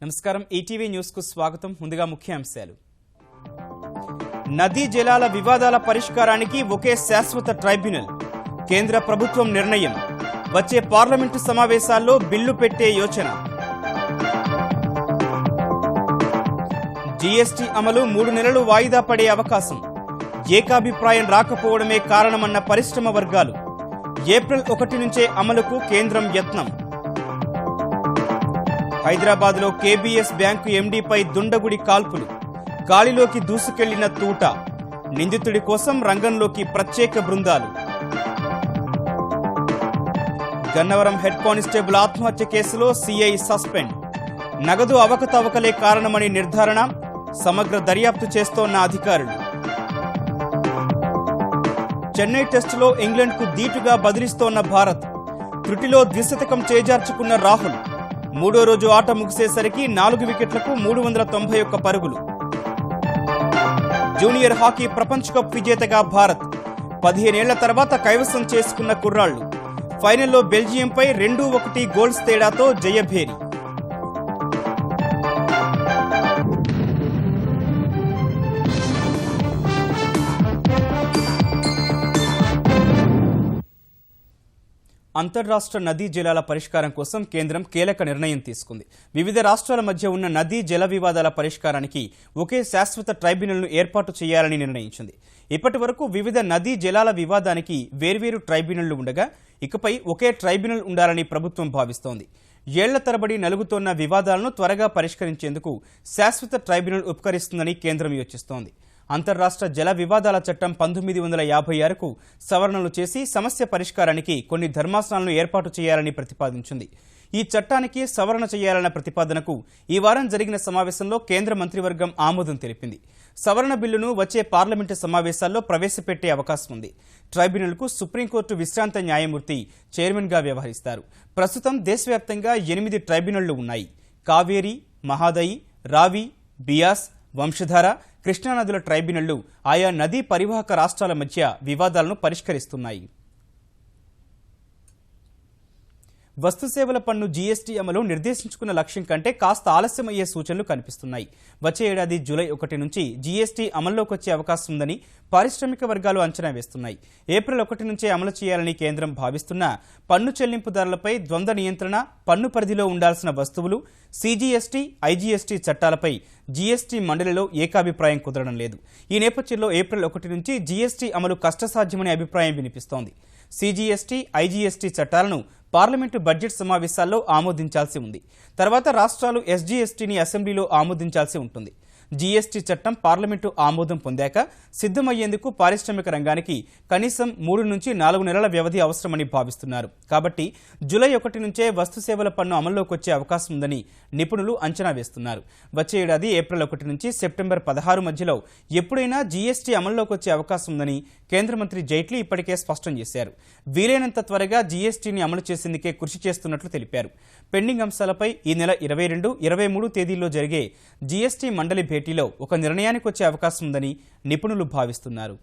నమస్కారం ETV news కు స్వాగతం. ముందుగా ముఖ్యాంశాలు. నదీ జలాల వివాదాల పరిష్కారానికి ఒకే శాశ్వత ట్రైబ్యునల్. కేంద్ర ప్రభుత్వం నిర్ణయం. వచ్చే పార్లమెంటు సమావేశాల్లో బిల్లు పెట్టే యోచన. జీఎస్టీ అమలు 3 నెలలు వాయిదా పడే అవకాశం. ఏకాభిప్రాయం రాకపోవడమే కారణమన్న పరిశ్రమ వర్గాలు. ఏప్రిల్ 1 నుంచే అమలుకు కేంద్రం యత్నం. హైదరాబాద్లో కేబీఎస్ బ్యాంకు ఎండీపై దుండగుడి కాల్పులు. గాలిలోకి దూసుకెళ్లిన తూట. నిందితుడి కోసం రంగంలోకి ప్రత్యేక బృందాలు. గన్నవరం హెడ్ కానిస్టేబుల్ ఆత్మహత్య కేసులో సీఐ సస్పెండ్. నగదు అవకతవకలే కారణమని నిర్ధారణ. సమగ్ర దర్యాప్తు చేస్తోన్న అధికారులు. చెన్నై టెస్టులో ఇంగ్లాండ్కు ధీటుగా బదిలిస్తోన్న భారత్. త్రుటిలో ద్విశతకం చేజార్చుకున్న రాహుల్. 3వ రోజు ఆట ముగిసేసరికి 4 వికెట్లకు 391 పరుగులు. జూనియర్ హాకీ ప్రపంచ కప్ విజేతగా భారత్. 15 ఏళ్ల తర్వాత కైవసం చేసుకున్న కుర్రాళ్లు. ఫైనల్లో బెల్జియంపై 2-1 గోల్స్ తేడాతో జయభేరి. అంతర్రాష్ట్ర నదీ జలాల పరిష్కారం కోసం కేంద్రం కీలక నిర్ణయం తీసుకుంది. వివిధ రాష్ట్రాల మధ్య ఉన్న నదీ జల వివాదాల పరిష్కారానికి ఒకే శాశ్వత ట్రైబ్యునల్ను ఏర్పాటు చేయాలని నిర్ణయించింది. ఇప్పటి వరకు వివిధ నదీ జలాల వివాదానికి వేర్వేరు ట్రైబ్యునళ్లు ఉండగా ఇకపై ఒకే ట్రైబ్యునల్ ఉండాలని ప్రభుత్వం భావిస్తోంది. ఏళ్ల తరబడి నలుగుతోన్న వివాదాలను త్వరగా పరిష్కరించేందుకు శాశ్వత ట్రైబ్యునల్ ఉపకరిస్తుందని కేంద్రం యోచిస్తోంది. అంతర్రాష్ట్ర జల వివాదాల చట్టం 1956కు సవరణలు చేసి సమస్య పరిష్కారానికి కొన్ని ధర్మాసనాలను ఏర్పాటు చేయాలని ప్రతిపాదించింది. ఈ చట్టానికి సవరణ చేయాలన్న ప్రతిపాదనకు ఈ వారం జరిగిన సమావేశంలో కేంద్ర మంత్రివర్గం ఆమోదం తెలిపింది. సవరణ బిల్లును వచ్చే పార్లమెంటు సమావేశాల్లో ప్రవేశపెట్టే అవకాశం ఉంది. ట్రైబ్యునల్కు సుప్రీంకోర్టు విశ్రాంత న్యాయమూర్తి చైర్మన్గా వ్యవహరిస్తారు. ప్రస్తుతం దేశవ్యాప్తంగా 8 ట్రైబ్యునళ్లు ఉన్నాయి. కావేరీ, మహాదయి, రావి, బియాస్, వంశధార, కృష్ణానదుల ట్రైబ్యునళ్లు ఆయా నదీ పరివాహక రాష్ట్రాల మధ్య వివాదాలను పరిష్కరిస్తున్నాయి. వస్తుసేవల పన్ను జీఎస్టీ అమలు నిర్దేశించుకున్న లక్ష్యం కంటే కాస్త ఆలస్యమయ్యే సూచనలు కనిపిస్తున్నాయి. వచ్చే ఏడాది జూలై 1 నుంచి జీఎస్టీ అమల్లోకి వచ్చే అవకాశం ఉందని పారిశ్రామిక వర్గాలు అంచనా వేస్తున్నాయి. ఏప్రిల్ 1 నుంచే అమలు చేయాలని కేంద్రం భావిస్తున్న పన్ను చెల్లింపుదారులపై ద్వంద్వ నియంత్రణ, పన్ను పరిధిలో ఉండాల్సిన వస్తువులు, సీజీఎస్టీ, ఐజీఎస్టీ చట్టాలపై జీఎస్టీ మండలిలో ఏకాభిప్రాయం కుదరడం లేదు. ఈ నేపథ్యంలో ఏప్రిల్ 1 నుంచి జీఎస్టీ అమలు కష్టసాధ్యమనే అభిప్రాయం వినిపిస్తోంది. సీజీఎస్టీ, ఐజీఎస్టీ చట్టాలను పార్లమెంటు బడ్జెట్ సమావేశాల్లో ఆమోదించాల్సి ఉంది. తర్వాత రాష్ట్రాలు ఎస్జీఎస్టీని అసెంబ్లీలో ఆమోదించాల్సి ఉంటుంది. జీఎస్టీ చట్టం పార్లమెంటు ఆమోదం పొందాక సిద్ధమయ్యేందుకు పారిశ్రామిక రంగానికి కనీసం 3 నుంచి 4 నెలల వ్యవధి అవసరమని భావిస్తున్నారు. కాబట్టి జూలై 1 నుంచే వస్తుసేవల పన్ను అమల్లోకి వచ్చే అవకాశం ఉందని నిపుణులు అంచనా వేస్తున్నారు. వచ్చే ఏడాది ఏప్రిల్ 1 నుంచి సెప్టెంబర్ 16 మధ్యలో ఎప్పుడైనా జీఎస్టీ అమల్లోకి వచ్చే అవకాశం ఉందని కేంద్ర మంత్రి జైట్లీ ఇప్పటికే స్పష్టం చేశారు. వీలైనంత త్వరగా జీఎస్టీని అమలు చేసేందుకే కృషి చేస్తున్నట్లు తెలిపారు. పెండింగ్ అంశాలపై ఈ నెల 22, 23 తేదీల్లో జరిగే జీఎస్టీ మండలి భేటీలో ఒక నిర్ణయానికి వచ్చే అవకాశం ఉందని నిపుణులు భావిస్తున్నారు.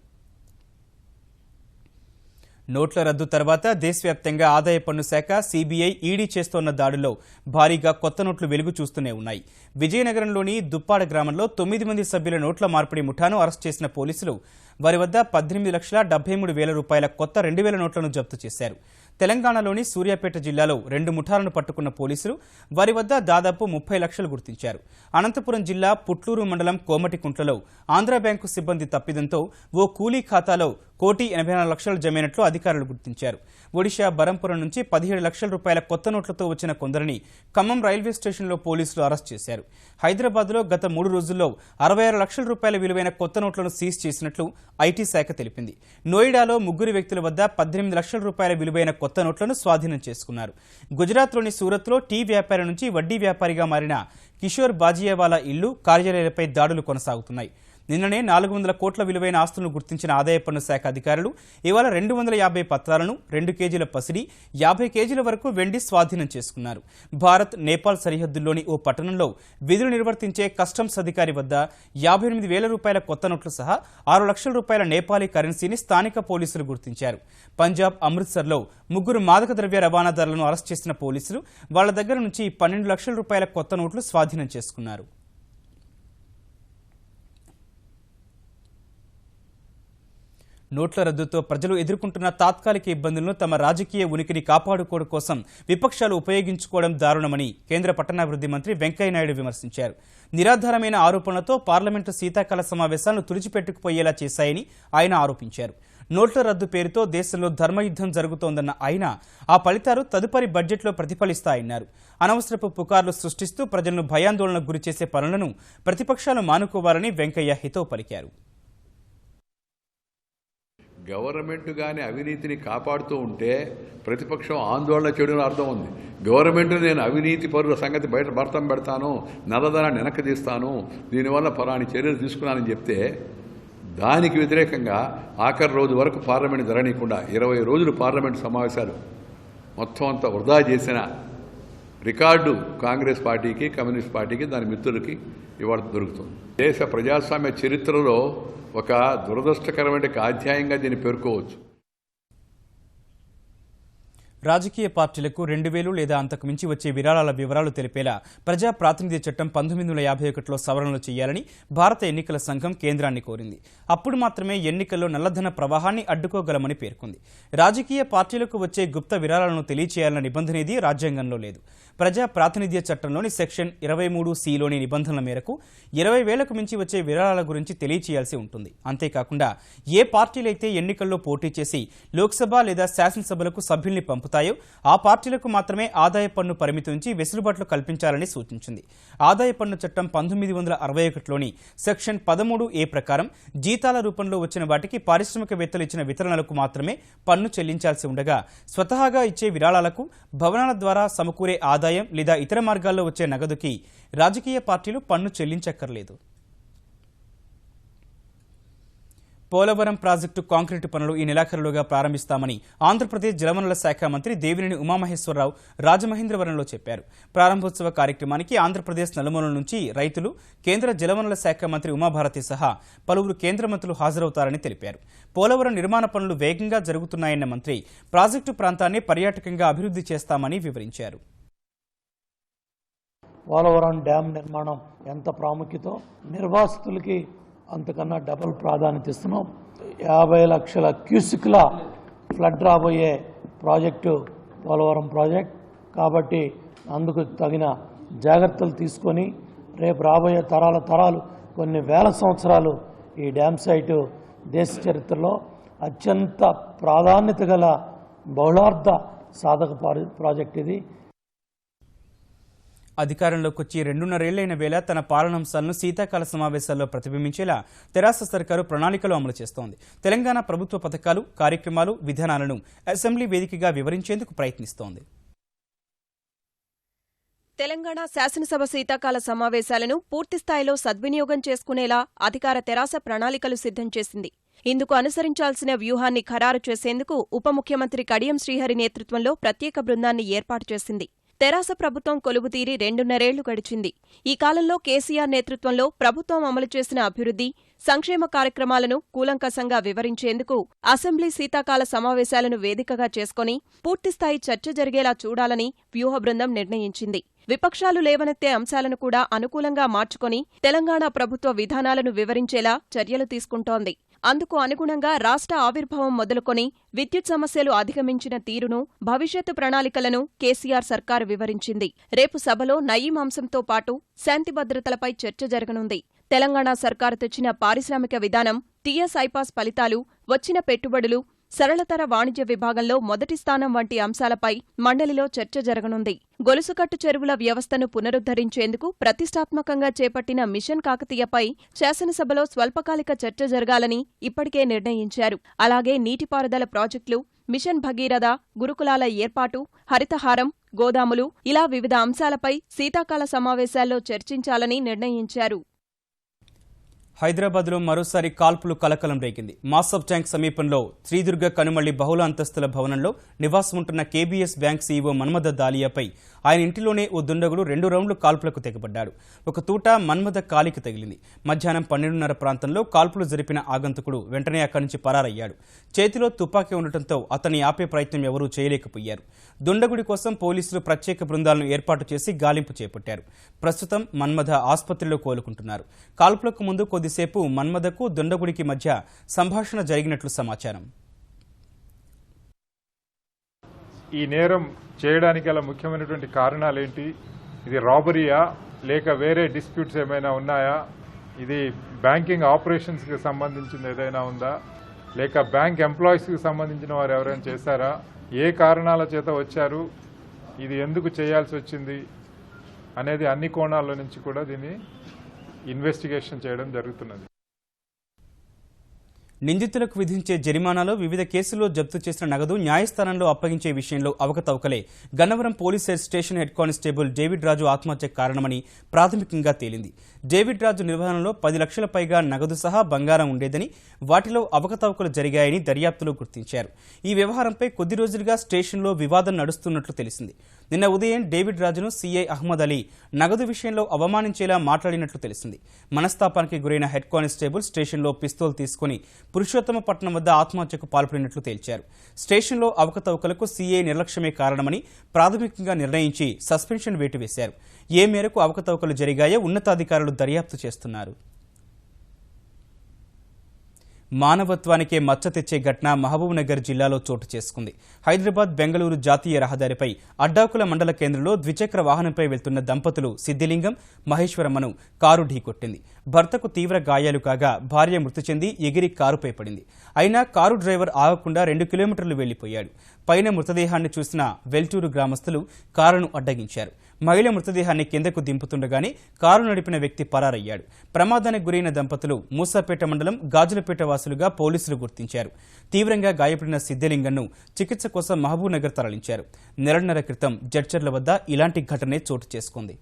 నోట్ల రద్దు తర్వాత దేశవ్యాప్తంగా ఆదాయ పన్ను శాఖ, సీబీఐ, ఈడీ చేస్తోన్న దాడుల్లో భారీగా కొత్త నోట్లు వెలుగు చూస్తూనే ఉన్నాయి. విజయనగరంలోని దుప్పాడ గ్రామంలో 9 మంది సభ్యుల నోట్ల మార్పిడి ముఠాను అరెస్ట్ చేసిన పోలీసులు వారి వద్ద 18,73,000 రూపాయల కొత్త 2,000 నోట్లను జప్తు చేశారు. తెలంగాణలోని సూర్యాపేట జిల్లాలో 2 ముఠాలను పట్టుకున్న పోలీసులు వారి వద్ద దాదాపు 30 లక్షలు గుర్తించారు. అనంతపురం జిల్లా పుట్లూరు మండలం కోమటికుంట్లలో ఆంధ్రా బ్యాంకు సిబ్బంది తప్పిదంతో ఓ కూలీ ఖాతాలో 1,84,00,000 జమైనట్లు అధికారులు గుర్తించారు. ఒడిషా బరంపురం నుంచి 17 లక్షల రూపాయల కొత్త నోట్లతో వచ్చిన కొందరిని ఖమ్మం రైల్వే స్టేషన్లో పోలీసులు అరెస్ట్ చేశారు. హైదరాబాద్లో గత 3 రోజుల్లో 66 లక్షల రూపాయల విలువైన కొత్త నోట్లను సీజ్ చేసినట్లు ఐటీ శాఖ తెలిపింది. నోయిడాలో 3 వ్యక్తుల వద్ద 18 లక్షల రూపాయల విలువైన కొత్త నోట్లను స్వాధీనం చేసుకున్నారు. గుజరాత్లోని సూరత్లో టీ వ్యాపారి నుంచి వడ్డీ వ్యాపారిగా మారిన కిషోర్ బాజియావాలా ఇల్లు, కార్యాలయాలపై దాడులు కొనసాగుతున్నాయి. నిన్ననే 400 కోట్ల విలువైన ఆస్తులను గుర్తించిన ఆదాయ పన్ను శాఖ అధికారులు ఇవాళ 250 పత్రాలను, 2 కేజీల పసిడి, 50 కేజీల వరకు వెండి స్వాధీనం చేసుకున్నారు. భారత్ నేపాల్ సరిహద్దుల్లోని ఓ పట్టణంలో విధులు నిర్వర్తించే కస్టమ్స్ అధికారి వద్ద 58,000 రూపాయల కొత్త నోట్లు సహా 6 లక్షల రూపాయల నేపాలీ కరెన్సీని స్థానిక పోలీసులు గుర్తించారు. పంజాబ్ అమృత్సర్లో 3 మాదక ద్రవ్య రవాణాదారులను అరెస్ట్ చేసిన పోలీసులు వాళ్ల దగ్గర నుంచి 12 లక్షల రూపాయల కొత్త నోట్లు స్వాధీనం చేసుకున్నారు. నోట్ల రద్దుతో ప్రజలు ఎదుర్కొంటున్న తాత్కాలిక ఇబ్బందులను తమ రాజకీయ ఉనికిని కాపాడుకోవడం కోసం విపక్షాలు ఉపయోగించుకోవడం దారుణమని కేంద్ర పట్టణాభివృద్ధి మంత్రి వెంకయ్యనాయుడు విమర్శించారు. నిరాధారమైన ఆరోపణలతో పార్లమెంటు శీతాకాల సమావేశాలను తుడిచిపెట్టుకుపోయేలా చేశాయని ఆయన ఆరోపించారు. నోట్ల రద్దు పేరుతో దేశంలో ధర్మయుద్ధం జరుగుతోందన్న ఆయన ఆ ఫలితాలు తదుపరి బడ్జెట్లో ప్రతిఫలిస్తాయన్నారు. అనవసరపు పుకార్లు సృష్టిస్తూ ప్రజలను భయాందోళనకు గురిచేసే పనులను ప్రతిపక్షాలు మానుకోవాలని వెంకయ్య హితవు పలికారు. గవర్నమెంట్ కానీ అవినీతిని కాపాడుతూ ఉంటే ప్రతిపక్షం ఆందోళన చేయడం అర్థం ఉంది. గవర్నమెంట్ నేను అవినీతి పరుల సంగతి బయట భర్తం పెడతాను, నల్లధనాన్ని వెనక్కి తీస్తాను, దీనివల్ల ఫలాని చర్యలు తీసుకున్నానని చెప్తే దానికి వ్యతిరేకంగా ఆఖరి రోజు వరకు పార్లమెంట్ జరగనీయకుండా 20 రోజులు పార్లమెంట్ సమావేశాలు మొత్తం అంతా వృధా చేసిన రికార్డు కాంగ్రెస్ పార్టీకి, కమ్యూనిస్ట్ పార్టీకి, దాని మిత్రులకి ఇవాళ దొరుకుతుంది. దేశ ప్రజాస్వామ్య చరిత్రలో ఒక దురదృష్టకరమైన అధ్యాయంగా దీన్ని పేర్కోవచ్చు. రాజకీయ పార్టీలకు 2,000 లేదా అంతకు మించి వచ్చే విరాళాల వివరాలు తెలిపేలా ప్రజా ప్రాతినిధ్య చట్టం 1951లో సవరణలు చేయాలని భారత ఎన్నికల సంఘం కేంద్రాన్ని కోరింది. అప్పుడు మాత్రమే ఎన్నికల్లో నల్లధన ప్రవాహాన్ని అడ్డుకోగలమని పేర్కొంది. రాజకీయ పార్టీలకు వచ్చే గుప్త విరాళాలను తెలియచేయాలన్న నిబంధనేది రాజ్యాంగంలో లేదు. ప్రజా ప్రాతినిధ్య చట్టంలోని సెక్షన్ 23(c)లోని నిబంధనల మేరకు 20,000కు మించి వచ్చే విరాళాల గురించి తెలియచేయాల్సి ఉంటుంది. అంతేకాకుండా ఏ పార్టీలైతే ఎన్నికల్లో పోటీ చేసి లోక్సభ లేదా శాసనసభలకు సభ్యుల్ని పంపుతాయో ఆ పార్టీలకు మాత్రమే ఆదాయ పన్ను పరిమితి నుంచి వెసులుబాట్లు కల్పించాలని సూచించింది. ఆదాయ పన్ను చట్టం 1961లోని సెక్షన్ 13(a) ప్రకారం జీతాల రూపంలో వచ్చిన వాటికి పారిశ్రామికవేత్తలు ఇచ్చిన వితరణలకు మాత్రమే పన్ను చెల్లించాల్సి ఉండగా స్వతహాగా ఇచ్చే విరాళాలకు, భవనాల ద్వారా సమకూరే ఆదాయం లేదా ఇతర మార్గాల్లో వచ్చే నగదుకి రాజకీయ పార్టీలు పన్ను చెల్లించక్కర్లేదు. పోలవరం ప్రాజెక్టు కాంక్రీటు పనులు ఈ నెలాఖరులోగా ప్రారంభిస్తామని ఆంధ్రప్రదేశ్ జలవనరుల శాఖ మంత్రి దేవినేని ఉమామహేశ్వరరావు రాజమహేంద్రవరంలో చెప్పారు. ప్రారంభోత్సవ కార్యక్రమానికి ఆంధ్రప్రదేశ్ నలుమూలల నుంచి రైతులు, కేంద్ర జలవనరుల శాఖ మంత్రి ఉమాభారతి సహా పలువురు కేంద్ర మంత్రులు హాజరవుతారని తెలిపారు. పోలవరం నిర్మాణ పనులు వేగంగా జరుగుతున్నాయన్న మంత్రి ప్రాజెక్టు ప్రాంతాన్ని పర్యాటకంగా అభివృద్ధి చేస్తామని వివరించారు. పోలవరం డ్యాం నిర్మాణం ఎంత ప్రాముఖ్యతో నిర్వాసితులకి అంతకన్నా డబుల్ ప్రాధాన్యత ఇస్తున్నాం. 50 లక్షల క్యూసిక్ల ఫ్లడ్ రాబోయే ప్రాజెక్టు పోలవరం ప్రాజెక్ట్ కాబట్టి అందుకు తగిన జాగ్రత్తలు తీసుకొని రేపు రాబోయే తరాలు కొన్ని వేల సంవత్సరాలు ఈ డ్యామ్ సైటు దేశ చరిత్రలో అత్యంత ప్రాధాన్యత గల బహుళార్థ సాధక ప్రాజెక్ట్ ఇది. అధికారంలోకి వచ్చి 2.5 ఏళ్లైన వేళ తన పాలనాంశాలను శీతాకాల సమావేశాల్లో ప్రతిబింబించేలా తెరాస సర్కారు ప్రణాళికలు అమలు చేస్తోంది. తెలంగాణ ప్రభుత్వ పథకాలు, కార్యక్రమాలు, విధానాలను అసెంబ్లీ వేదికగా వివరించేందుకు ప్రయత్నిస్తోంది. తెలంగాణ శాసనసభ శీతాకాల సమావేశాలను పూర్తిస్థాయిలో సద్వినియోగం చేసుకునేలా అధికార తెరాస ప్రణాళికలు సిద్ధం చేసింది. ఇందుకు అనుసరించాల్సిన వ్యూహాన్ని ఖరారు చేసేందుకు ఉప ముఖ్యమంత్రి కడియం శ్రీహరి నేతృత్వంలో ప్రత్యేక బృందాన్ని ఏర్పాటు చేసింది. తెరాస ప్రభుత్వం కొలువుతీరి 2.5 ఏళ్లు గడిచింది. ఈ కాలంలో కేసీఆర్ నేతృత్వంలో ప్రభుత్వం అమలు చేసిన అభివృద్ధి, సంక్షేమ కార్యక్రమాలను కూలంకషంగా వివరించేందుకు అసెంబ్లీ శీతాకాల సమావేశాలను వేదికగా చేసుకుని పూర్తిస్థాయి చర్చ జరిగేలా చూడాలని వ్యూహ బృందం నిర్ణయించింది. విపక్షాలు లేవనెత్తే అంశాలను కూడా అనుకూలంగా మార్చుకొని తెలంగాణ ప్రభుత్వ విధానాలను వివరించేలా చర్యలు తీసుకుంటోంది. అందుకు అనుగుణంగా రాష్ట్ర ఆవిర్భావం మొదలుకొని విద్యుత్ సమస్యలు అధిగమించిన తీరును, భవిష్యత్తు ప్రణాళికలను కేసీఆర్ సర్కారు వివరించింది. రేపు సభలో నయీం అంశంతో పాటు శాంతి భద్రతలపై చర్చ జరగనుంది. తెలంగాణ సర్కారు తెచ్చిన పారిశ్రామిక విధానం, టీఎస్ ఐపాస్ ఫలితాలు, వచ్చిన పెట్టుబడులు, సరళతర వాణిజ్య విభాగంలో మొదటి స్థానం వంటి అంశాలపై మండలిలో చర్చ జరగనుంది. గొలుసుకట్టు చెరువుల వ్యవస్థను పునరుద్ధరించేందుకు ప్రతిష్టాత్మకంగా చేపట్టిన మిషన్ కాకతీయపై శాసనసభలో స్వల్పకాలిక చర్చ జరగాలని ఇప్పటికే నిర్ణయించారు. అలాగే నీటిపారుదల ప్రాజెక్టులు, మిషన్ భగీరథ, గురుకులాల ఏర్పాటు, హరితహారం, గోదాములు ఇలా వివిధ అంశాలపై శీతాకాల సమావేశాల్లో చర్చించాలని నిర్ణయించారు. హైదరాబాద్లో మరోసారి కాల్పులు కలకలం రేగింది. మాసఫ్ ట్యాంక్ సమీపంలో శ్రీదుర్గ కనుమళ్లి బహుళ అంతస్తుల భవనంలో నివాసం ఉంటున్న కేబీఎస్ బ్యాంక్ సీఈఓ మన్మథ దాలియాపై ఆయన ఇంటిలోనే ఓ దుండగుడు 2 రౌండ్లు కాల్పులకు తెగబడ్డాడు. ఒక తూట మన్మథ కాలికి తగిలింది. మధ్యాహ్నం 12:30 ప్రాంతంలో కాల్పులు జరిపిన ఆగంతకుడు వెంటనే అక్కడి నుంచి పరారయ్యాడు. చేతిలో తుపాకీ ఉండటంతో అతన్ని ఆపే ప్రయత్నం ఎవరూ చేయలేకపోయారు. దుండగుడి కోసం పోలీసులు ప్రత్యేక బృందాలను ఏర్పాటు చేసి గాలింపు చేపట్టారు. ప్రస్తుతం మన్మథ ఆసుపత్రిలో కోలుకుంటున్నారు. కాల్పులకు ముందు కొద్దిసేపు మన్మథకు దుండగుడికి మధ్య సంభాషణ జరిగినట్లు సమాచారం. ఈ నేరం చేయడానికి గల ముఖ్యమైనటువంటి కారణాలు ఏంటి? ఇది రాబరీయా లేక వేరే డిస్ప్యూట్స్ ఏమైనా ఉన్నాయా? ఇది బ్యాంకింగ్ ఆపరేషన్స్కి సంబంధించింది ఏదైనా ఉందా? లేక బ్యాంక్ ఎంప్లాయీస్కి సంబంధించిన వారు ఎవరైనా చేశారా? ఏ కారణాల చేత వచ్చారు? ఇది ఎందుకు చేయాల్సి వచ్చింది అనేది అన్ని కోణాల నుంచి కూడా దీన్ని ఇన్వెస్టిగేషన్ చేయడం జరుగుతున్నది. నిందితులకు విధించే జరిమానాలో వివిధ కేసుల్లో జప్తు చేసిన నగదు న్యాయస్థానంలో అప్పగించే విషయంలో అవకతవకలే Gannavaram police station head constable David Raju ఆత్మహత్యకు కారణమని ప్రాథమికంగా తేలింది. డేవిడ్ రాజు నిర్వహణలో 10 లక్షల పైగా నగదు సహా బంగారం ఉండేదని, వాటిలో అవకతవకలు జరిగాయని దర్యాప్తులో గుర్తించారు. ఈ వ్యవహారంపై కొద్ది రోజులుగా స్టేషన్లో వివాదం నడుస్తున్నట్లు తెలిసింది. నిన్న ఉదయం డేవిడ్ రాజును సీఐ అహ్మద్ అలీ నగదు విషయంలో అవమానించేలా మాట్లాడినట్లు తెలిసింది. మనస్తాపానికి గురైన హెడ్ కానిస్టేబుల్ స్టేషన్లో పిస్తోల్ తీసుకుని పురుషోత్తమపట్నం వద్ద ఆత్మహత్యకు పాల్పడినట్లు తేల్చారు. స్టేషన్లో అవకతవకలకు సీఐ నిర్లక్ష్యమే కారణమని ప్రాథమికంగా నిర్ణయించి సస్పెన్షన్ వేటు వేశారు. ఏ మేరకు అవకతవకలు జరిగాయో ఉన్నతాధికారులు దర్యాప్తు చేస్తున్నారు. మానవత్వానికే మచ్చ తెచ్చే ఘటన మహబూబ్నగర్ జిల్లాలో చోటు చేసుకుంది. హైదరాబాద్ బెంగళూరు జాతీయ రహదారిపై అడ్డాకుల మండల కేంద్రంలో ద్విచక్ర వాహనంపై వెళ్తున్న దంపతులు సిద్దిలింగం, మహేశ్వరమ్మను కారు ఢీకొట్టింది. భర్తకు తీవ్ర గాయాలు కాగా భార్య మృతి చెంది ఎగిరి కారుపై పడింది. అయినా కారు డ్రైవర్ ఆగకుండా 2 కిలోమీటర్లు వెళ్లిపోయాడు. పైన మృతదేహాన్ని చూసిన వెల్టూరు గ్రామస్తులు కారును అడ్డగించారు. మహిళ మృతదేహాన్ని కిందకు దింపుతుండగానే కారు నడిపిన వ్యక్తి పరారయ్యాడు. ప్రమాదానికి గురైన దంపతులు మూసాపేట మండలం గాజులపేట వాసులుగా పోలీసులు గుర్తించారు. తీవ్రంగా గాయపడిన సిద్దిలింగంను చికిత్స కోసం మహబూబ్నగర్ తరలించారు. నెలన్నర క్రితం జడ్చర్ల వద్ద ఇలాంటి ఘటనే చోటు చేసుకుంది.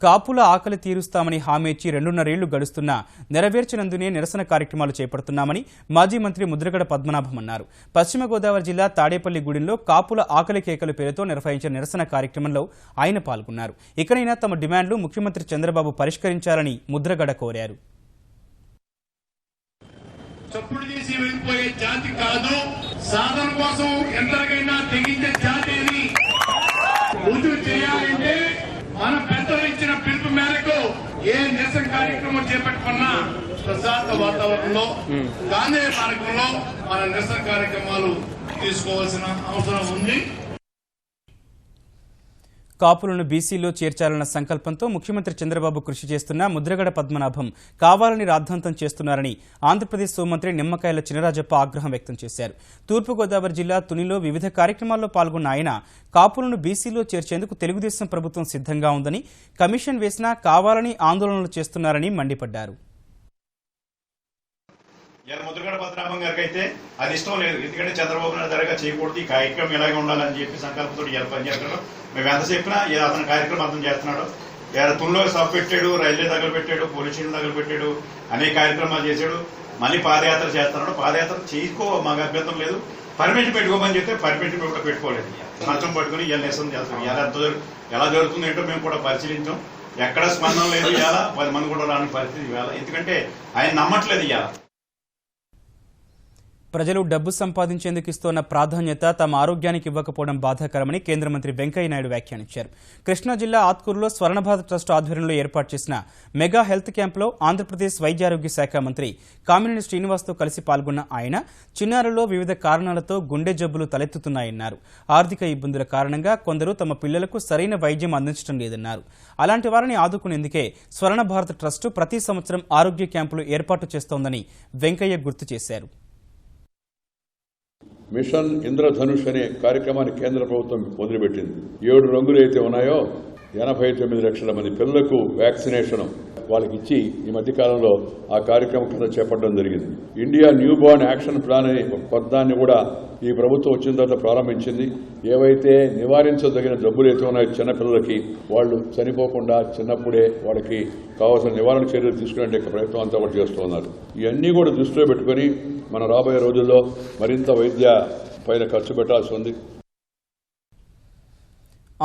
కాపుల ఆకలి తీరుస్తామని హామీ ఇచ్చి 2.5 ఏళ్లు గడుస్తున్నా నెరవేర్చినందునే నిరసన కార్యక్రమాలు చేపడుతున్నామని మాజీ మంత్రి ముద్రగడ పద్మనాభం అన్నారు. పశ్చిమ గోదావరి జిల్లా తాడేపల్లిగూడెంలో కాపుల ఆకలి కేకల పేరుతో నిర్వహించిన నిరసన కార్యక్రమంలో ఆయన పాల్గొన్నారు. ఇకనైనా తమ డిమాండ్లు ముఖ్యమంత్రి చంద్రబాబు పరిష్కరించాలని ముద్రగడ కోరారు. చప్పుడు చేసి వెళ్ళిపోయే జాతి కాదు, సాధన కోసం ఎంతకైనా తెగించే జాతి అని రుజువు చేయాలంటే మన పెద్దలు ఇచ్చిన పిలుపు మేరకు ఏ నిరసన కార్యక్రమం చేపట్టుకున్నా ప్రశాంత వాతావరణంలో గాంధీ మార్గంలో మన నిరసన కార్యక్రమాలు తీసుకోవాల్సిన అవసరం ఉంది. కాపులను బీసీలో చేర్చాలన్న సంకల్పంతో ముఖ్యమంత్రి చంద్రబాబు కృషి చేస్తున్న ముద్రగడ పద్మనాభం కావాలని రాద్ధాంతం చేస్తున్నారని ఆంధ్రప్రదేశ్ హోంమంత్రి నిమ్మకాయల చినరాజప్ప ఆగ్రహం వ్యక్తం చేశారు. తూర్పుగోదావరి జిల్లా తునిలో వివిధ కార్యక్రమాల్లో పాల్గొన్న ఆయన కాపులను బీసీలో చేర్చేందుకు తెలుగుదేశం ప్రభుత్వం సిద్ధంగా ఉందని, కమిషన్ వేసినా కావాలని ఆందోళనలు చేస్తున్నారని మండిపడ్డారు. ముద్రగడ పద్మనాభం గారికి అయితే అది ఇష్టం లేదు. ఎందుకంటే చంద్రబాబు నాయుడు ధరగా చేయకూడదు, ఈ కార్యక్రమం ఇలాగే ఉండాలని చెప్పి సంకల్పంతో ఇలా పనిచేస్తున్నాడు. మేము ఎంత చెప్పినా అతని కార్యక్రమం అర్థం చేస్తున్నాడు. తుల్లో సభ పెట్టాడు, రైల్వే దగ్గర పెట్టాడు, పోలీస్ స్టేషన్ దగ్గర పెట్టాడు, అనేక కార్యక్రమాలు చేశాడు. మళ్ళీ పాదయాత్ర చేస్తున్నాడు. పాదయాత్ర చేసుకో, మాకు అభ్యంతరం లేదు. పర్మిషన్ పెట్టుకోమని చెప్తే పర్మిషన్ కూడా పెట్టుకోలేదు. సంవత్సరం పట్టుకుని ఇలా నిరసన చేస్తాం. ఎలా జరుగుతుంది ఏంటో మేము కూడా పరిశీలించాం. ఎక్కడ స్పందన లేదు. ఇవాళ 10 మంది కూడా రాని పరిస్థితి ఇవాళ. ఎందుకంటే ఆయన నమ్మట్లేదు. ఇవాళ ప్రజలు డబ్బు సంపాదించేందుకు ఇస్తున్న ప్రాధాన్యత తమ ఆరోగ్యానికి ఇవ్వకపోవడం బాధాకరమని కేంద్ర మంత్రి వెంకయ్యనాయుడు వ్యాఖ్యానించారు. కృష్ణా జిల్లా ఆత్కూరులో స్వర్ణభారత్ ట్రస్ట్ ఆధ్వర్యంలో ఏర్పాటు చేసిన మెగా హెల్త్ క్యాంప్లో ఆంధ్రప్రదేశ్ వైద్యారోగ్య శాఖ మంత్రి కామినేని శ్రీనివాస్తో కలిసి పాల్గొన్న ఆయన చిన్నారుల్లో వివిధ కారణాలతో గుండె జబ్బులు తలెత్తుతున్నాయన్నారు. ఆర్థిక ఇబ్బందుల కారణంగా కొందరు తమ పిల్లలకు సరైన వైద్యం అందించడం లేదన్నారు. అలాంటి వారిని ఆదుకునేందుకే స్వర్ణభారత్ ట్రస్టు ప్రతి సంవత్సరం ఆరోగ్య క్యాంపులు ఏర్పాటు చేస్తోందని వెంకయ్య గుర్తు చేశారు. మిషన్ ఇంద్రధనుష్ అనే కార్యక్రమాన్ని కేంద్ర ప్రభుత్వం మొదలుపెట్టింది. 7 రంగులు అయితే ఉన్నాయో 89 లక్షల మంది పిల్లలకు వ్యాక్సినేషన్ వాళ్ళకి ఇచ్చి ఈ మధ్యకాలంలో ఆ కార్యక్రమం కింద చేపట్టడం జరిగింది. India new Born action plan అనే కొత్తదాన్ని కూడా ఈ ప్రభుత్వం వచ్చిన తర్వాత ప్రారంభించింది. ఏవైతే నివారించదగిన జబ్బులు అయితే ఉన్నాయో చిన్నపిల్లలకి వాళ్ళు చనిపోకుండా చిన్నప్పుడే వాళ్ళకి కావాల్సిన నివారణ చర్యలు తీసుకునే ప్రయత్నం అంతా కూడా చేస్తూ ఉన్నారు. ఇవన్నీ కూడా దృష్టిలో పెట్టుకుని మన రాబోయే రోజుల్లో మరింత వైద్య పైన ఖర్చు పెట్టాల్సి ఉంది.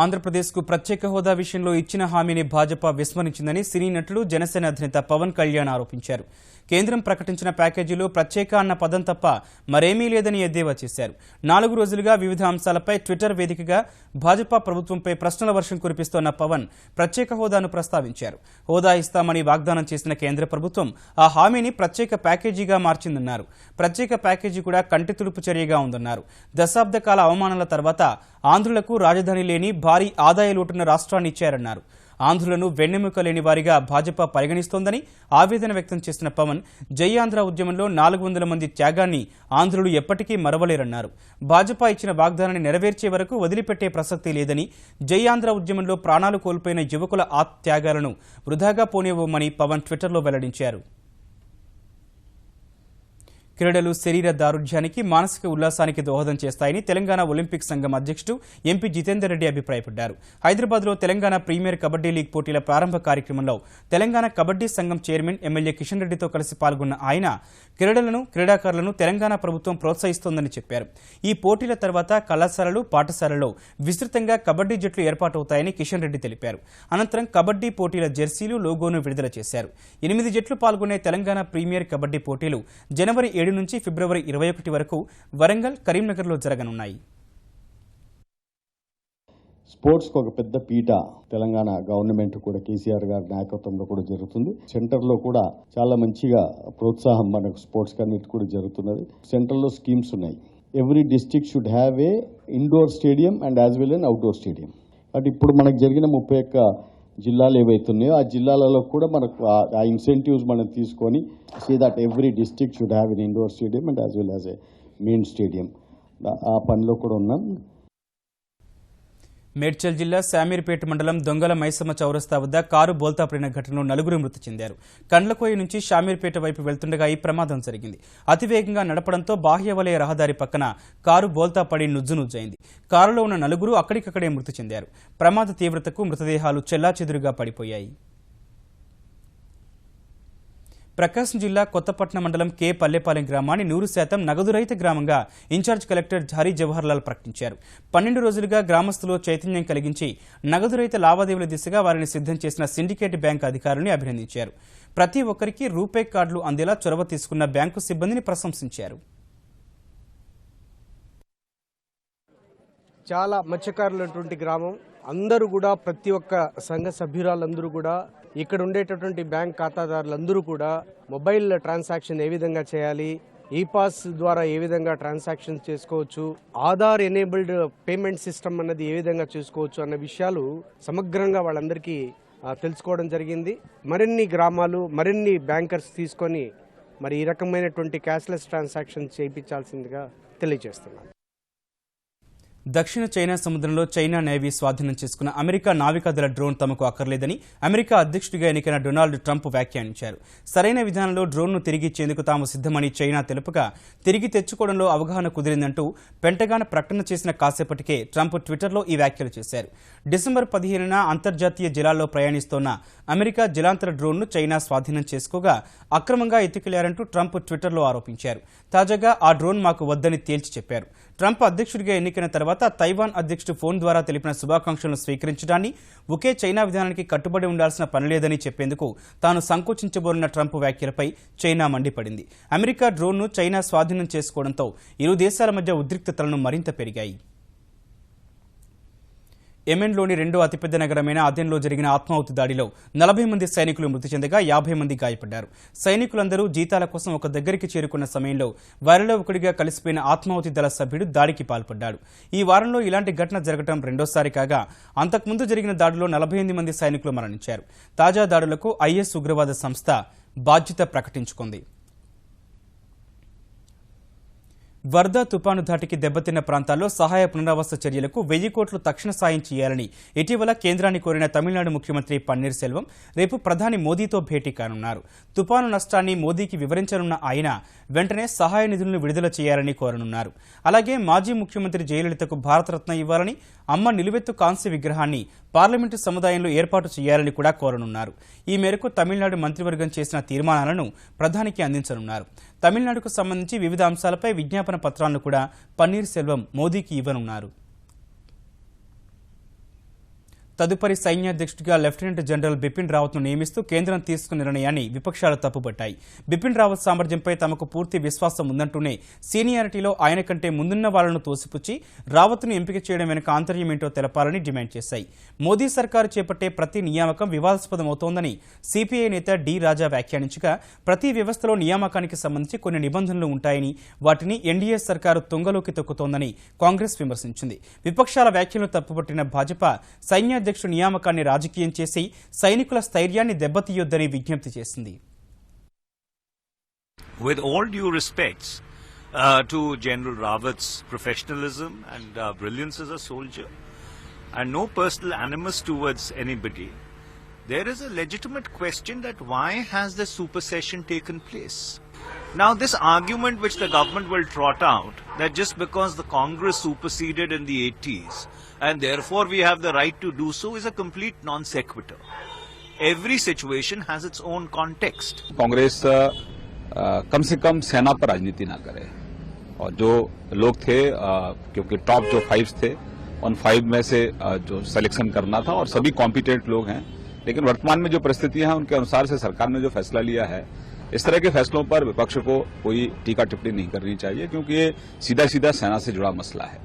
ఆంధ్రప్రదేశ్కు ప్రత్యేక హోదా విషయంలో ఇచ్చిన హామీని భాజపా విస్మరించిందని సినీ నటుడు జనసేన అధినేత పవన్ కళ్యాణ్ ఆరోపించారు. కేంద్రం ప్రకటించిన ప్యాకేజీలో ప్రత్యేక అన్న పదం తప్ప మరేమీ లేదని ఎద్దేవా చేశారు. 4 రోజులుగా వివిధ అంశాలపై ట్విట్టర్ వేదికగా భాజపా ప్రభుత్వంపై ప్రశ్నల వర్షం కురిపిస్తోన్న పవన్ ప్రత్యేక హోదాను ప్రస్తావించారు. హోదా ఇస్తామని వాగ్దానం చేసిన కేంద్ర ప్రభుత్వం ఆ హామీని ప్రత్యేక ప్యాకేజీగా మార్చిందన్నారు. ప్రత్యేక ప్యాకేజీ కూడా కంటితుడుపు చర్యగా ఉందన్నారు. దశాబ్ద కాల అవమానాల తర్వాత ఆంధ్రులకు రాజధాని లేని భారీ ఆదాయ లోటున్న రాష్ట్రాన్ని ఇచ్చారన్నారు. ఆంధ్రులను వెన్నెముక లేని వారిగా భాజపా పరిగణిస్తోందని ఆవేదన వ్యక్తం చేసిన పవన్ జై ఆంధ్ర ఉద్యమంలో 400 మంది త్యాగాన్ని ఆంధ్రులు ఎప్పటికీ మరవలేరన్నారు. భాజపా ఇచ్చిన వాగ్దానాన్ని నెరవేర్చే వరకు వదిలిపెట్టే ప్రసక్తి లేదని, జై ఆంధ్ర ఉద్యమంలో ప్రాణాలు కోల్పోయిన యువకుల త్యాగాలను వృధాగా పోనివ్వమని పవన్ ట్విట్టర్లో వెల్లడించారు. క్రీడలు శరీర దారుఢ్యానికి, మానసిక ఉల్లాసానికి దోహదం చేస్తాయని తెలంగాణ ఒలింపిక్ సంఘం అధ్యక్షుడు ఎంపీ జితేందర్ రెడ్డి అభిప్రాయపడ్డారు. హైదరాబాద్లో తెలంగాణ ప్రీమియర్ కబడ్డీ లీగ్ పోటీల ప్రారంభ కార్యక్రమంలో తెలంగాణ కబడ్డీ సంఘం చైర్మన్ ఎమ్మెల్యే కిషన్ రెడ్డితో కలిసి పాల్గొన్న ఆయన క్రీడలను, క్రీడాకారులను తెలంగాణ ప్రభుత్వం ప్రోత్సహిస్తోందని చెప్పారు. ఈ పోటీల తర్వాత కళాశాలలు, పాఠశాలల్లో విస్తృతంగా కబడ్డీ జట్లు ఏర్పాటవుతాయని కిషన్ రెడ్డి తెలిపారు. అనంతరం కబడ్డీ పోటీల జెర్సీలు, లోగోను విడుదల చేశారు. 8 జట్లు పాల్గొనే తెలంగాణ ప్రీమియర్ కబడ్డీ పోటీలు జనవరి 7 నుంచి ఫిబ్రవరి 21 వరకు వరంగల్, కరీంనగర్లో జరగనున్నాయి. స్పోర్ట్స్కి ఒక పెద్ద పీట తెలంగాణ గవర్నమెంట్ కూడా కేసీఆర్ గారి నాయకత్వంలో కూడా జరుగుతుంది. సెంటర్లో కూడా చాలా మంచిగా ప్రోత్సాహం మనకు స్పోర్ట్స్ అన్నిటి కూడా జరుగుతున్నది. సెంటర్లో స్కీమ్స్ ఉన్నాయి. Every district should have a indoor stadium and as well and outdoor stadium. But ఇప్పుడు మనకు జరిగిన 31 జిల్లాలు ఏవైతున్నాయో ఆ జిల్లాలలో కూడా మనకు ఆ ఇన్సెంటివ్స్ మనం తీసుకొని see that every district should have an indoor stadium and as well as a main stadium. ఆ పనిలో కూడా ఉన్నాం. మేడ్చల్ జిల్లా శామీర్పేట మండలం దొంగల మైసమ్మ చౌరస్తా వద్ద కారు బోల్తా పడిన ఘటనలో 4 మృతి చెందారు. కండ్లకోయ నుంచి శామీర్పేట వైపు వెళ్తుండగా ఈ ప్రమాదం జరిగింది. అతివేగంగా నడపడంతో బాహ్య వలయ రహదారి పక్కన కారు బోల్తా పడి నుజ్జునుజ్జైంది. కారులో ఉన్న 4 అక్కడికక్కడే మృతి చెందారు. ప్రమాద తీవ్రతకు మృతదేహాలు చెల్లాచెదురుగా పడిపోయాయి. ప్రకాశం జిల్లా కొత్తపట్నం మండలం కే పల్లెపాలెం గ్రామాన్ని 100% నగదు రహిత గ్రామంగా ఇన్ఛార్జ్ కలెక్టర్ హరి జవహర్ లాల్ ప్రకటించారు. 12 రోజులుగా గ్రామస్తులు చైతన్యం కలిగించి నగదు రహిత లావాదేవీల దిశగా వారిని సిద్ధం చేసిన సిండికేట్ బ్యాంక్ అధికారులను అభినందించారు. ప్రతి ఒక్కరికి రూపే కార్డులు అందేలా చొరవ తీసుకున్న బ్యాంకు సిబ్బందిని ప్రశంసించారు. చాలా మత్స్యకారులటువంటి గ్రామం. అందరూ కూడా ప్రతి ఒక్క సంఘ సభ్యురాలందరూ కూడా ఇక్కడ ఉండేటటువంటి బ్యాంక్ ఖాతాదారులందరూ కూడా మొబైల్ ట్రాన్సాక్షన్ ఏ విధంగా చేయాలి, ఈ పాస్ ద్వారా ఏ విధంగా ట్రాన్సాక్షన్ చేసుకోవచ్చు, ఆధార్ ఎనేబుల్డ్ పేమెంట్ సిస్టమ్ అన్నది ఏ విధంగా చేసుకోవచ్చు అన్న విషయాలు సమగ్రంగా వాళ్ళందరికీ తెలుసుకోవడం జరిగింది. మరిన్ని గ్రామాలు, మరిన్ని బ్యాంకర్స్ తీసుకొని మరి ఈ రకమైనటువంటి క్యాష్లెస్ ట్రాన్సాక్షన్ చేయించాల్సిందిగా తెలియజేస్తున్నాను. దక్షిణ చైనా సముద్రంలో చైనా నేవీ స్వాధీనం చేసుకున్న అమెరికా నావికాదళ డ్రోన్ తమకు అక్కర్లేదని అమెరికా అధ్యక్షుడిగా ఎన్నికైన డొనాల్డ్ ట్రంప్ వ్యాఖ్యానించారు. సరైన విధానంలో డ్రోన్ను తిరిగి ఇచ్చేందుకు తాము సిద్ధమని చైనా తెలుపగా తిరిగి తెచ్చుకోవడంలో అవగాహన కుదిరిందంటూ పెంటగాన్ ప్రకటన చేసిన కాసేపటికే ట్రంప్ ట్విట్టర్లో ఈ వ్యాఖ్యలు చేశారు. డిసెంబర్ 15న అంతర్జాతీయ జలాల్లో ప్రయాణిస్తోన్న అమెరికా జలాంతర డ్రోన్ను చైనా స్వాధీనం చేసుకోగా అక్రమంగా ఎత్తుకెళ్లారంటూ ట్రంప్ ట్విట్టర్లో ఆరోపించారు. తాజాగా ఆ డ్రోన్ మాకు వద్దని తేల్చి చెప్పారు. ట్రంప్ అధ్యక్షుడిగా ఎన్నికైన తర్వాత తైవాన్ అధ్యక్షుడు ఫోన్ ద్వారా తెలిపిన శుభాకాంక్షలను స్వీకరించడాన్ని, ఒకే చైనా విధానానికి కట్టుబడి ఉండాల్సిన పనిలేదని చెప్పేందుకు తాను సంకోచించబోనున్న ట్రంప్ వ్యాఖ్యలపై చైనా మండిపడింది. అమెరికా డ్రోన్ను చైనా స్వాధీనం చేసుకోవడంతో ఇరు దేశాల మధ్య ఉద్రిక్తతలను మరింత పెరిగాయి. యెమెన్లోని 2వ అతిపెద్ద నగరమైన అదెన్లో జరిగిన ఆత్మాహుతి దాడిలో 40 మంది సైనికులు మృతి చెందగా 50 మంది గాయపడ్డారు. సైనికులందరూ జీతాల కోసం ఒక దగ్గరికి చేరుకున్న సమయంలో వారిలో ఒకడిగా కలిసిపోయిన ఆత్మాహుతి దళ సభ్యుడు దాడికి పాల్పడ్డాడు. ఈ వారంలో ఇలాంటి ఘటన జరగడం రెండోసారి కాగా అంతకుముందు జరిగిన దాడిలో 48 మంది సైనికులు మరణించారు. తాజా దాడులకు ఐఎస్ ఉగ్రవాద సంస్థ బాధ్యత ప్రకటించుకుంది. వరద తుపాను ధాటికి దెబ్బతిన్న ప్రాంతాల్లో సహాయ పునరావాస చర్యలకు 1000 కోట్లు తక్షణ సాయం చేయాలని ఇటీవల కేంద్రాన్ని కోరిన తమిళనాడు ముఖ్యమంత్రి పన్నీర్ సెల్వం రేపు ప్రధాని మోదీతో భేటీ కానున్నారు. తుపాను నష్టాన్ని మోదీకి వివరించనున్న ఆయన వెంటనే సహాయ నిధులను విడుదల చేయాలని కోరనున్నారు. అలాగే మాజీ ముఖ్యమంత్రి జయలలితకు భారతరత్న ఇవ్వాలని, అమ్మ నిలువెత్తు కాంస్య విగ్రహాన్ని పార్లమెంటు సముదాయంలో ఏర్పాటు చేయాలని కూడా కోరనున్నారు. ఈ మేరకు తమిళనాడు మంత్రివర్గం చేసిన తీర్మానాలను ప్రధానికి అందించనున్నారు. తమిళనాడుకు సంబంధించి వివిధ అంశాలపై విజ్ఞాపన పత్రాలను కూడా పన్నీర్ సెల్వం మోదీకి ఇవ్వనున్నారు. తదుపరి సైన్యాధ్యక్షుడిగా లెఫ్టినెంట్ జనరల్ బిపిన్ రావత్ను నియమిస్తూ కేంద్రం తీసుకున్న నిర్ణయాన్ని విపక్షాలు తప్పుపట్టాయి. బిపిన్ రావత్ సామర్థ్యంపై తమకు పూర్తి విశ్వాసం ఉందంటూనే సీనియారిటీలో ఆయన కంటే ముందున్న వాళ్లను తోసిపుచ్చి రావత్ను ఎంపిక చేయడం వెనుక ఆంతర్యం ఏంటో తెలపాలని డిమాండ్ చేశాయి. మోదీ సర్కారు చేపట్టే ప్రతి నియామకం వివాదాస్పదమవుతోందని సిపిఐ నేత డి రాజా వ్యాఖ్యానించగా, ప్రతి వ్యవస్థలో నియామకానికి సంబంధించి కొన్ని నిబంధనలు ఉంటాయని, వాటిని ఎన్డీఏ సర్కారు తుంగలోకి తొక్కుతోందని కాంగ్రెస్ విమర్శించింది. విపక్షాల వ్యాఖ్యలు తప్పుపట్టిన భాజపా సైన్యాధ్యక్షుడు నియామకాన్ని రాజకీయం చేసి సైనికుల స్థైర్యాన్ని దెబ్బతీయొద్దని విజ్ఞప్తి చేసింది. With all due respects to General Rawat's professionalism and brilliance as a soldier, and no personal animus towards anybody, there is a legitimate question that why has this supersession taken place? Now, this argument which the government will trot out, that just because the Congress superseded in the 80s, and therefore we have the right to do so, is a complete non sequitur. Every situation has its own context. Congress कम से कम सेना पर राजनीति ना करे, और जो लोग थे क्योंकि टॉप जो 5 थे उन 5 में से जो सिलेक्शन करना था, और सभी कॉम्पिटेंट लोग हैं, लेकिन वर्तमान में जो परिस्थितियां हैं उनके अनुसार से सरकार ने जो फैसला लिया है, इस तरह के फैसलों पर विपक्ष को कोई टीका टिप्पणी नहीं करनी चाहिए, क्योंकि ये सीधा सीधा सेना से जुड़ा मसला है.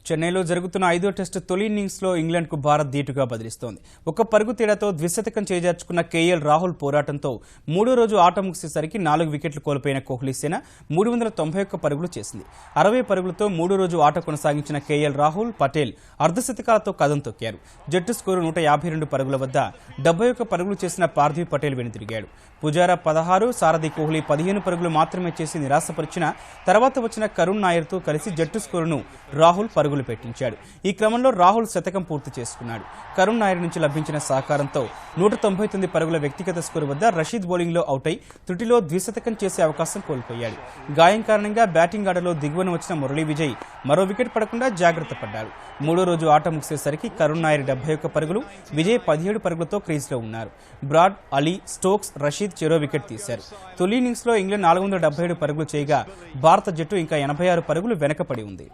చెన్నైలో జరుగుతున్న 5వ టెస్టు తొలి ఇన్నింగ్స్లో ఇంగ్లాండ్కు భారత్ ధీటుగా బదిలిస్తోంది. ఒక పరుగు తేడాతో ద్విశతకం చేజార్చుకున్న కేఎల్ రాహుల్ పోరాటంతో మూడో రోజు ఆట ముగిసేసరికి 4 వికెట్లు కోల్పోయిన కోహ్లీసేన 391 పరుగులు చేసింది. 60 పరుగులతో మూడో రోజు ఆట కొనసాగించిన కేఎల్ రాహుల్, పటేల్ అర్ధశతకాలతో కదం తొక్కారు. జట్టు స్కోరు 152 పరుగుల వద్ద 71 పరుగులు చేసిన పార్థివ్ పటేల్ వెనుతిరిగాడు. పుజారా 16, సారథి కోహ్లీ 15 పరుగులు మాత్రమే చేసి నిరాశపరిచిన తర్వాత వచ్చిన కరుణ్ నాయర్తో కలిసి జట్టు స్కోరును రాహుల్ పరుగులు పెట్టించాడు. ఈ క్రమంలో రాహుల్ శతకం పూర్తి చేసుకున్నాడు. కరుణ్ నాయర్ నుంచి లభించిన సహకారంతో 199 పరుగుల వ్యక్తిగత స్కోరు వద్ద రషీద్ బౌలింగ్లో అవుటై త్రుటిలో ద్విశతకం చేసే అవకాశం కోల్పోయాడు. గాయం కారణంగా బ్యాటింగ్ ఆర్డర్లో దిగువన వచ్చిన మురళీ విజయ్ మరో వికెట్ పడకుండా జాగ్రత్త పడ్డాడు. మూడో రోజు ఆట ముగిసేసరికి కరుణ్ నాయర్ 71 పరుగులు, విజయ్ 17 పరుగులతో క్రీజ్లో ఉన్నారు. బ్రాడ్, అలీ, స్టోక్స్, రషీద్ చెరో వికెట్ తీశారు. తొలి ఇన్నింగ్స్లో ఇంగ్లాండ్ 477 పరుగులు చేయగా భారత జట్టు ఇంకా 86 పరుగులు వెనకపడి ఉంది.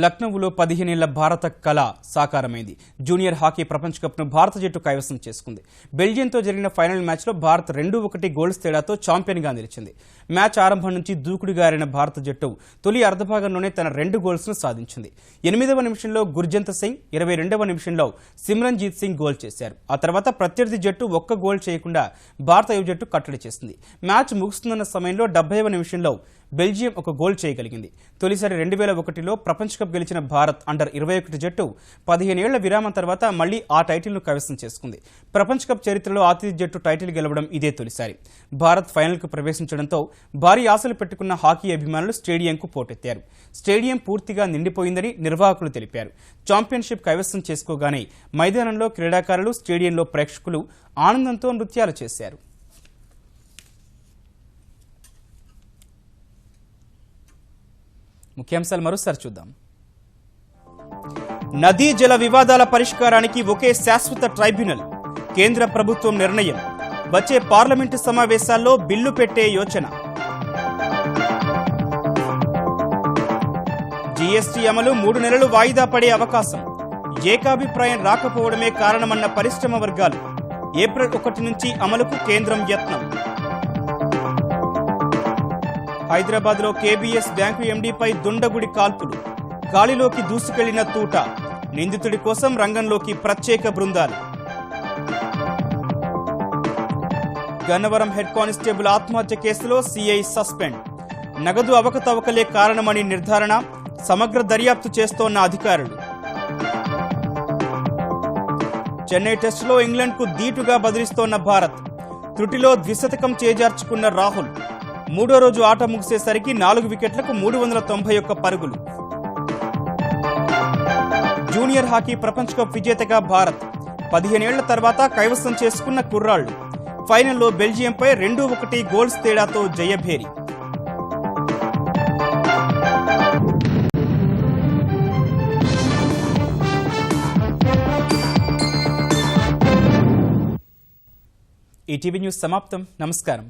లక్నోలో 15 ఏళ్ల భారత కళ సాకారమైంది. జూనియర్ హాకీ ప్రపంచ కప్ను భారత జట్టు కైవసం చేసుకుంది. బెల్జియంతో జరిగిన ఫైనల్ మ్యాచ్లో భారత్ 2-1 గోల్స్ తేడాతో ఛాంపియన్గా నిలిచింది. మ్యాచ్ ఆరంభం నుంచి దూకుడుగా ఆడిన భారత జట్టు తొలి అర్ధభాగంలోనే తన 2 గోల్స్ను సాధించింది. 8వ నిమిషంలో గుర్జంత్ సింగ్, 22వ నిమిషంలో సిమ్రన్జీత్ సింగ్ గోల్ చేశారు. ఆ తర్వాత ప్రత్యర్థి జట్టు ఒక్క గోల్ చేయకుండా భారత యువ జట్టు కట్టడి చేసింది. మ్యాచ్ ముగుస్తున్న సమయంలో 70వ నిమిషంలో బెల్జియం ఒక గోల్ చేయగలిగింది. తొలిసారి 2001లో ప్రపంచ కప్ గెలిచిన భారత్ అండర్-21 జట్టు 15 ఏళ్ల విరామం తర్వాత మళ్లీ ఆ టైటిల్ను కైవసం చేసుకుంది. ప్రపంచ కప్ చరిత్రలో ఆతిథ్య జట్టు టైటిల్ గెలవడం ఇదే తొలిసారి. భారత్ ఫైనల్కు ప్రవేశించడంతో భారీ ఆశలు పెట్టుకున్న హాకీ అభిమానులు స్టేడియంకు పోటెత్తారు. స్టేడియం పూర్తిగా నిండిపోయిందని నిర్వాహకులు తెలిపారు. ఛాంపియన్షిప్ కైవసం చేసుకోగానే మైదానంలో క్రీడాకారులు, స్టేడియంలో ప్రేక్షకులు ఆనందంతో నృత్యాలు చేశారు. ముఖ్యాంశాలు మరోసారి చూద్దాం. నదీ జల వివాదాల పరిష్కారానికి ఒకే శాశ్వత ట్రైబ్యునల్, కేంద్ర ప్రభుత్వం నిర్ణయం. వచ్చే పార్లమెంటు సమావేశాల్లో బిల్లు పెట్టే యోచన. జీఎస్టీ అమలు 3 నెలలు వాయిదా పడే అవకాశం. ఏకాభిప్రాయం రాకపోవడమే కారణమన్న పరిశ్రమ వర్గాలు. ఏప్రిల్ 1 నుంచి అమలుకు కేంద్రం యత్నం. హైదరాబాద్లో కేబీఎస్ బ్యాంకు ఎండీపై దుండగుడి కాల్పులు. గాలిలోకి దూసుకెళ్లిన తూట. నిందితుడి కోసం రంగంలోకి ప్రత్యేక బృందాలు. గన్నవరం హెడ్ కానిస్టేబుల్ ఆత్మహత్య కేసులో సీఐ సస్పెండ్. నగదు అవకతవకలే కారణమని నిర్ధారణ. సమగ్ర దర్యాప్తు చేస్తోన్న అధికారులు. చెన్నై టెస్టులో ఇంగ్లాండ్కు ధీటుగా బదిలిస్తోన్న భారత్. త్రుటిలో ద్విశతకం చేజార్చుకున్న రాహుల్. మూడో రోజు ఆట ముగిసేసరికి 4 వికెట్లకు 391 పరుగులు. జూనియర్ హాకీ ప్రపంచ కప్ విజేతగా భారత్. 15 ఏళ్ల తర్వాత కైవసం చేసుకున్న కుర్రాళ్లు. ఫైనల్లో బెల్జియంపై 2-1 గోల్స్ తేడాతో జయభేరి. ఈటీవీ న్యూస్ సమాప్తం. నమస్కారం.